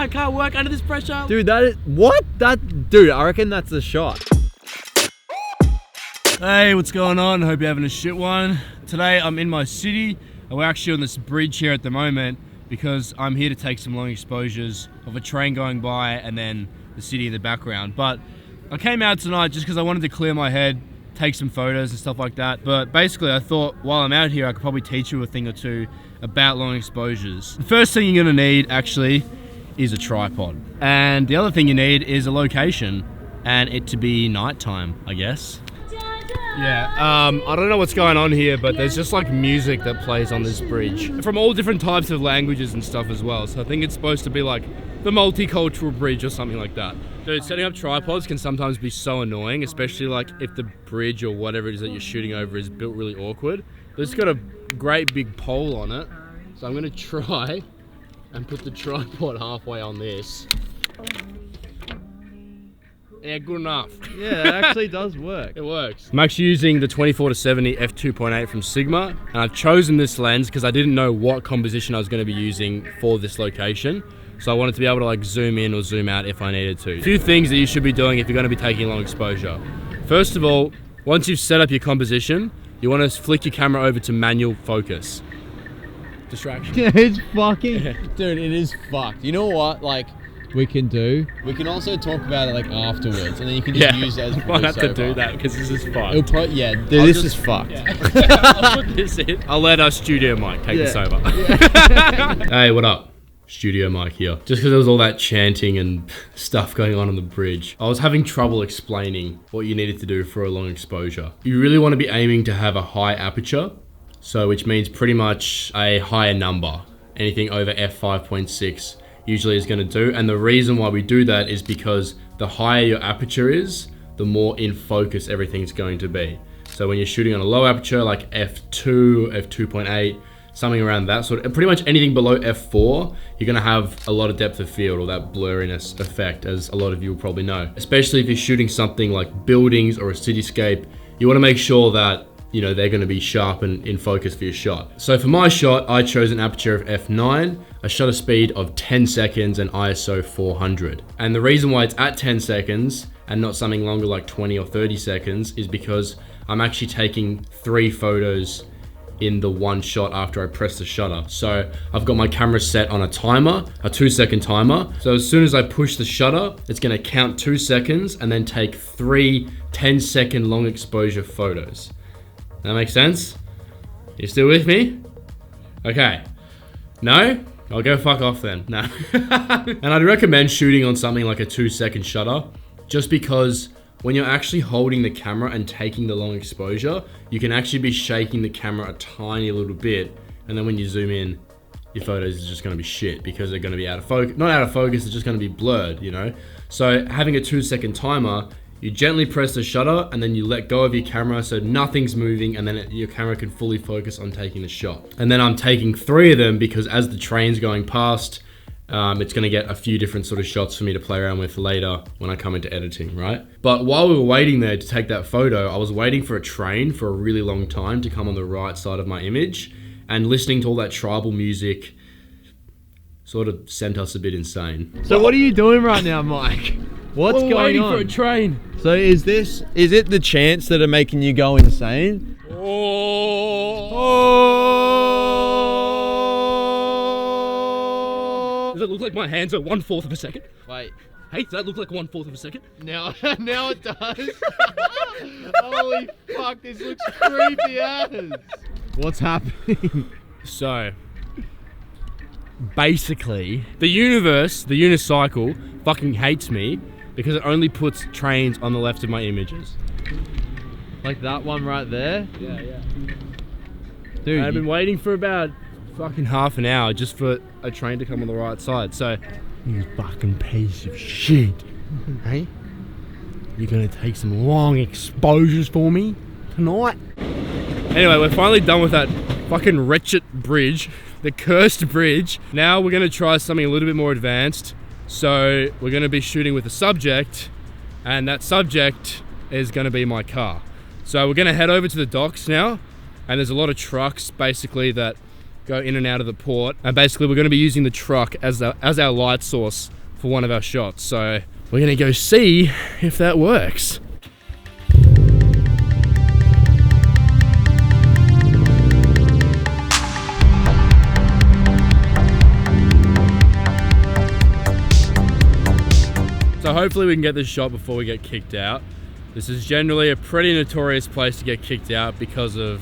I can't work under this pressure. Dude, that is, what? Dude, I reckon that's the shot. Hey, what's going on? Hope you're having a shit one. Today I'm in my city, and we're actually on this bridge here at the moment because I'm here to take some long exposures of a train going by and then the city in the background. But I came out tonight just because I wanted to clear my head, take some photos and stuff like that. But basically I thought while I'm out here I could probably teach you a thing or two about long exposures. The first thing you're gonna need actually is a tripod. And the other thing you need is a location and it to be nighttime, I guess. Yeah, I don't know what's going on here, but there's just like music that plays on this bridge from all different types of languages and stuff as well. So I think it's supposed to be like the multicultural bridge or something like that. Dude, setting up tripods can sometimes be so annoying, especially like if the bridge or whatever it is that you're shooting over is built really awkward. But it's got a great big pole on it. So I'm gonna try and put the tripod halfway on this. Yeah, good enough. Yeah, it actually does work. It works. I'm actually using the 24-70 f2.8 from Sigma, and I've chosen this lens because I didn't know what composition I was going to be using for this location. So I wanted to be able to like zoom in or zoom out if I needed to. A few things that you should be doing if you're going to be taking long exposure. First of all, once you've set up your composition, you want to flick your camera over to manual focus. Distraction. It's fucking... Dude, it is fucked. You know what? Like... we can also talk about it like afterwards, and then you can just use it as a voiceover. I might have to do that because this is fucked. Yeah, dude, this is fucked. Yeah. I'll put this in. I'll let our studio mic take this over. Hey, what up? Studio mic here. Just because there was all that chanting and stuff going on the bridge, I was having trouble explaining what you needed to do for a long exposure. You really want to be aiming to have a high aperture, so which means pretty much a higher number. Anything over f5.6 usually is going to do, and the reason why we do that is because the higher your aperture is, the more in focus everything's going to be. So when you're shooting on a low aperture like f2, f2.8, something around that sort of, pretty much anything below f4, you're going to have a lot of depth of field or that blurriness effect, as a lot of you will probably know. Especially if you're shooting something like buildings or a cityscape, you want to make sure that they're going to be sharp and in focus for your shot. So for my shot, I chose an aperture of f9, a shutter speed of 10 seconds and ISO 400. And the reason why it's at 10 seconds and not something longer like 20 or 30 seconds is because I'm actually taking 3 photos in the one shot after I press the shutter. So I've got my camera set on a timer, a 2-second timer. So as soon as I push the shutter, it's going to count 2 seconds and then take 3 10-second long exposure photos. That makes sense? You still with me? Okay. No? I'll go fuck off then. No. And I'd recommend shooting on something like a 2-second shutter, just because when you're actually holding the camera and taking the long exposure, you can actually be shaking the camera a tiny little bit, and then when you zoom in, your photos are just going to be shit because they're going to be out of focus. Not out of focus, they're just going to be blurred, So having a 2-second timer, you gently press the shutter and then you let go of your camera so nothing's moving, and then your camera can fully focus on taking the shot. And then I'm taking 3 of them because as the train's going past, it's going to get a few different sort of shots for me to play around with later when I come into editing, right? But while we were waiting there to take that photo, I was waiting for a train for a really long time to come on the right side of my image, and listening to all that tribal music sort of sent us a bit insane. So what are you doing right now, Mike? What's going on? Waiting for a train. So is it the chants that are making you go insane? Does it look like my hands are 1/4 of a second? Wait. Hey, does that look like 1/4 of a second? Now it does. Holy fuck, this looks creepy as. What's happening? So, basically, the universe, the unicycle, fucking hates me because it only puts trains on the left of my images. Like that one right there? Yeah. Dude, I've been waiting for about fucking half an hour just for a train to come on the right side. So, you fucking piece of shit. Hey? You're gonna take some long exposures for me tonight? Anyway, we're finally done with that fucking wretched bridge, the cursed bridge. Now we're gonna try something a little bit more advanced. So we're gonna be shooting with a subject, and that subject is gonna be my car. So we're gonna head over to the docks now, and there's a lot of trucks basically that go in and out of the port. And basically we're gonna be using the truck as our light source for one of our shots. So we're gonna go see if that works. So hopefully we can get this shot before we get kicked out. This is generally a pretty notorious place to get kicked out because of,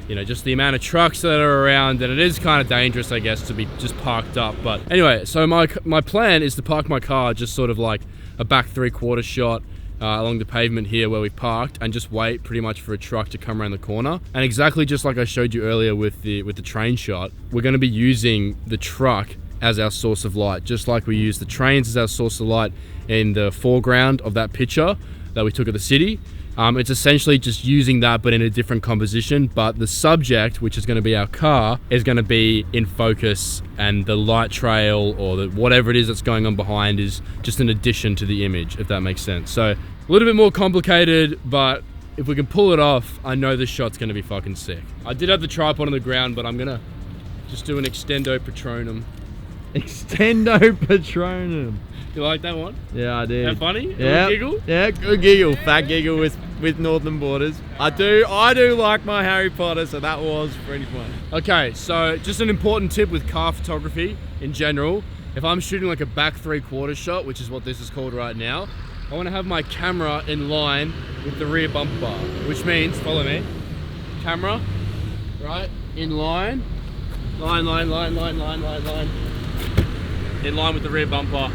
you know, just the amount of trucks that are around, and it is kind of dangerous, I guess, to be just parked up. But anyway, so my plan is to park my car just sort of like a back 3/4 shot along the pavement here where we parked, and just wait pretty much for a truck to come around the corner. And exactly just like I showed you earlier with the train shot, we're going to be using the truck as our source of light, just like we use the trains as our source of light in the foreground of that picture that we took at the city. It's essentially just using that but in a different composition, but the subject, which is going to be our car, is going to be in focus, and the light trail or whatever it is that's going on behind is just an addition to the image, if that makes sense. So a little bit more complicated, but if we can pull it off, I know this shot's going to be fucking sick. I did have the tripod on the ground, but I'm going to just do an extendo patronum. Extendo Patronum. You like that one? Yeah, I did. That funny? Yeah. Good giggle? Yeah, good giggle. Fat giggle with Northern Borders. I do like my Harry Potter, so that was pretty fun. Okay, so just an important tip with car photography in general. If I'm shooting like a back 3/4 shot, which is what this is called right now, I want to have my camera in line with the rear bumper bar, which means, follow me, camera, right, in line, line, in line with the rear bumper,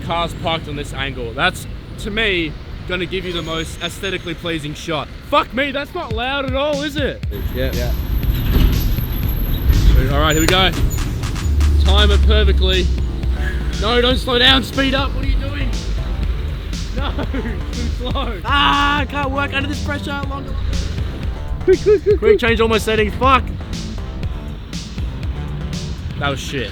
car's parked on this angle. That's, to me, gonna give you the most aesthetically pleasing shot. Fuck me, that's not loud at all, is it? Yeah. All right, here we go. Time it perfectly. No, don't slow down, speed up, what are you doing? No, too slow. Ah, I can't work under this pressure longer. Quick, change all my settings, fuck. That was shit.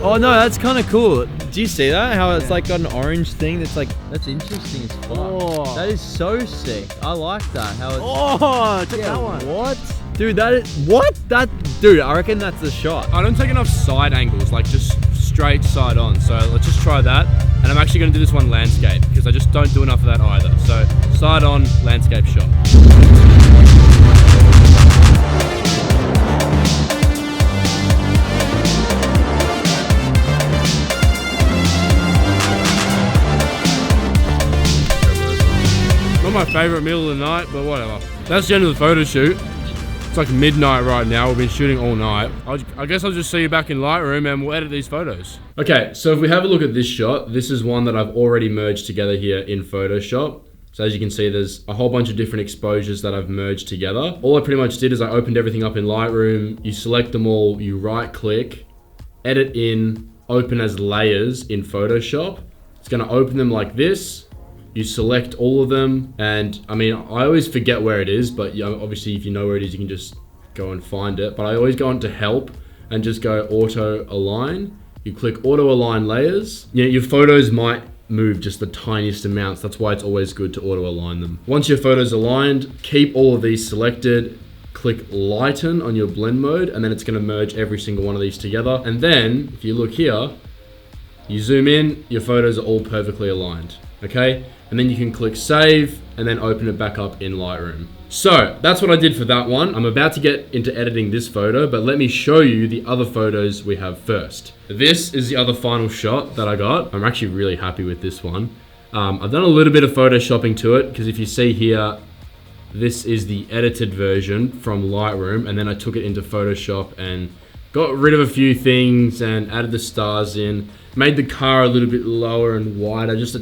Oh no, that's kind of cool. Do you see that? How it's like got an orange thing that's like, that's interesting as fuck. Oh. That is so sick. I like that. How it's... Oh, check that one. What? Dude, that is... What? Dude, I reckon that's the shot. I don't take enough side angles, like just straight side on. So let's just try that. And I'm actually gonna do this one landscape, because I just don't do enough of that either. So side on, landscape shot. My favorite middle of the night, but whatever. That's the end of the photo shoot. It's like midnight right now. We've been shooting all night. I guess I'll just see you back in Lightroom and we'll edit these photos. Okay, so if we have a look at this shot, this is one that I've already merged together here in Photoshop. So as you can see, there's a whole bunch of different exposures that I've merged together. All I pretty much did is I opened everything up in Lightroom. You select them all, you right click, edit in, open as layers in Photoshop. It's gonna open them like this. You select all of them, and I mean, I always forget where it is, but you know, obviously if you know where it is, you can just go and find it. But I always go into help and just go auto align. You click auto align layers. You know, your photos might move just the tiniest amounts. That's why it's always good to auto align them. Once your photo's aligned, keep all of these selected, click lighten on your blend mode, and then it's gonna merge every single one of these together. And then if you look here, you zoom in, your photos are all perfectly aligned, okay? And then you can click save and then open it back up in Lightroom. So that's what I did for that one. I'm about to get into editing this photo, but let me show you the other photos we have first. This is the other final shot that I got. I'm actually really happy with this one. I've done a little bit of photoshopping to it, because if you see here, this is the edited version from Lightroom, and then I took it into Photoshop and got rid of a few things and added the stars in. Made the car a little bit lower and wider, just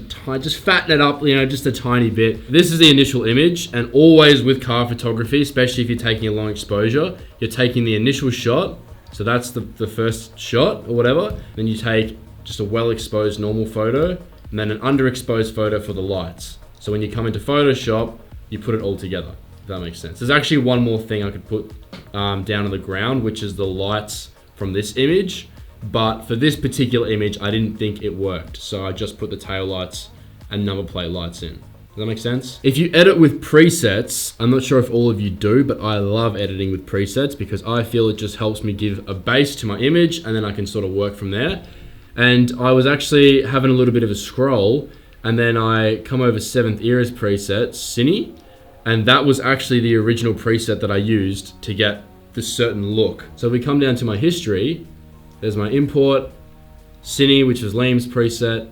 fatten it up, you know, just a tiny bit. This is the initial image, and always with car photography, especially if you're taking a long exposure, you're taking the initial shot. So that's the first shot or whatever. Then you take just a well-exposed normal photo, and then an underexposed photo for the lights. So when you come into Photoshop, you put it all together, if that makes sense. There's actually one more thing I could put down on the ground, which is the lights from this image. But for this particular image, I didn't think it worked. So I just put the tail lights and number plate lights in. Does that make sense? If you edit with presets, I'm not sure if all of you do, but I love editing with presets because I feel it just helps me give a base to my image and then I can sort of work from there. And I was actually having a little bit of a scroll and then I come over 7th Iris preset, Cine, and that was actually the original preset that I used to get this certain look. So if we come down to my history, there's my import, Cine, which is Liam's preset,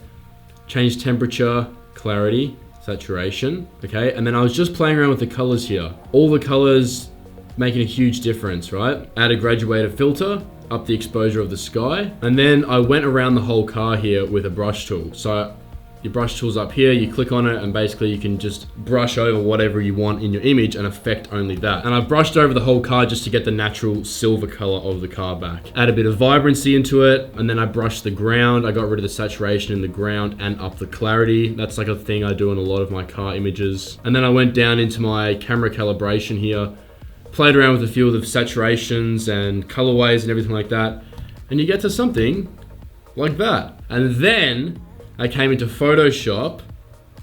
change temperature, clarity, saturation, okay? And then I was just playing around with the colors here. All the colors making a huge difference, right? Add a graduated filter, up the exposure of the sky. And then I went around the whole car here with a brush tool. So your brush tool's up here, you click on it and basically you can just brush over whatever you want in your image and affect only that. And I brushed over the whole car just to get the natural silver color of the car back. Add a bit of vibrancy into it, and then I brushed the ground. I got rid of the saturation in the ground and up the clarity. That's like a thing I do in a lot of my car images. And then I went down into my camera calibration here, played around with a few of the saturations and colorways and everything like that, and you get to something like that. And then I came into Photoshop,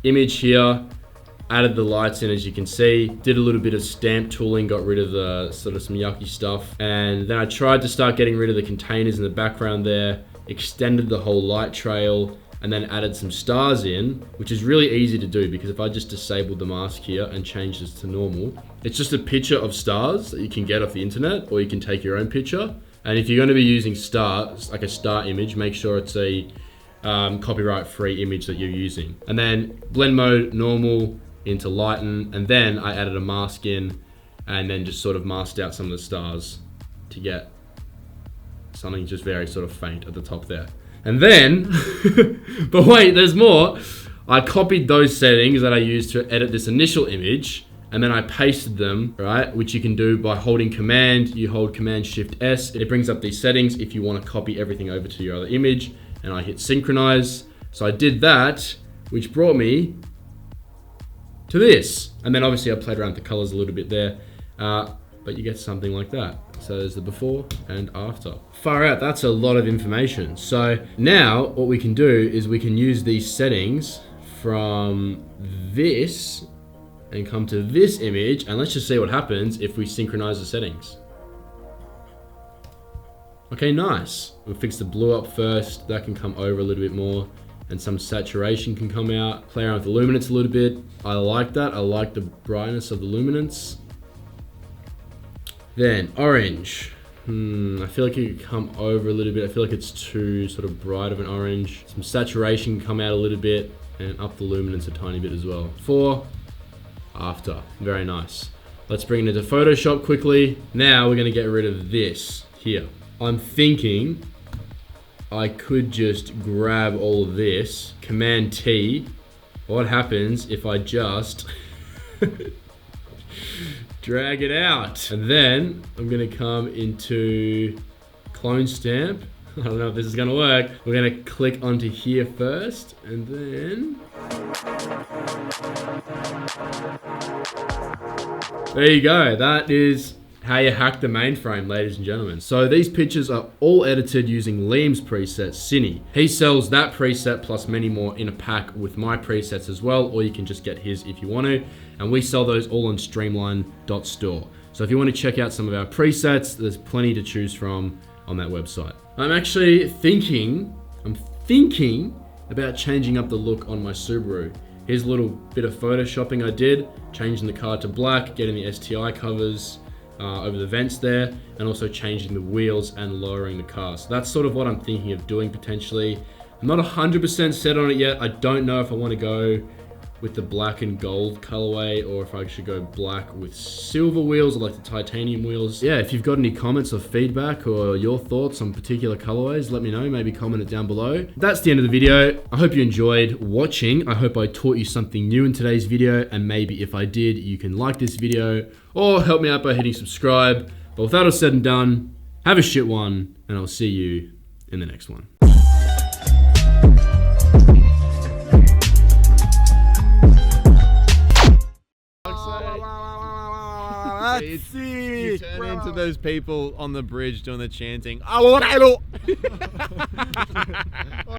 image here, added the lights in as you can see, did a little bit of stamp tooling, got rid of the sort of some yucky stuff, and then I tried to start getting rid of the containers in the background there, extended the whole light trail, and then added some stars in, which is really easy to do because if I just disabled the mask here and changed this to normal, it's just a picture of stars that you can get off the internet, or you can take your own picture. And if you're going to be using stars, like a star image, make sure it's a copyright-free image that you're using. And then blend mode, normal, into lighten, and then I added a mask in and then just sort of masked out some of the stars to get something just very sort of faint at the top there. And then, but wait, there's more. I copied those settings that I used to edit this initial image, and then I pasted them, right? Which you can do by holding Command. You hold Command Shift S. It brings up these settings if you want to copy everything over to your other image. And I hit synchronize. So I did that, which brought me to this. And then obviously I played around with the colors a little bit there, but you get something like that. So there's the before and after. Far out, that's a lot of information. So now what we can do is we can use these settings from this and come to this image, and let's just see what happens if we synchronize the settings. Okay, nice. We'll fix the blue up first. That can come over a little bit more, and some saturation can come out. Play around with the luminance a little bit. I like that. I like the brightness of the luminance. Then orange. I feel like it could come over a little bit. I feel like it's too sort of bright of an orange. Some saturation can come out a little bit, and up the luminance a tiny bit as well. Before, after. Very nice. Let's bring it into Photoshop quickly. Now we're gonna get rid of this here. I'm thinking I could just grab all of this, Command T. What happens if I just drag it out? And then I'm gonna come into clone stamp. I don't know if this is gonna work. We're gonna click onto here first, and then there you go. That is how you hack the mainframe, ladies and gentlemen. So these pictures are all edited using Liam's preset, Cine. He sells that preset plus many more in a pack with my presets as well, or you can just get his if you want to. And we sell those all on streamline.store. So if you want to check out some of our presets, there's plenty to choose from on that website. I'm actually thinking about changing up the look on my Subaru. Here's a little bit of photoshopping I did, changing the car to black, getting the STI covers over the vents there, and also changing the wheels and lowering the car. So that's sort of what I'm thinking of doing potentially. I'm not 100% set on it yet. I don't know if I want to go with the black and gold colorway or if I should go black with silver wheels or like the titanium wheels. Yeah, if you've got any comments or feedback or your thoughts on particular colorways, let me know. Maybe comment it down below. That's the end of the video. I hope you enjoyed watching. I hope I taught you something new in today's video, and maybe if I did, you can like this video or help me out by hitting subscribe. But with that all said and done, have a shit one, and I'll see you in the next one. You turn into those people on the bridge doing the chanting.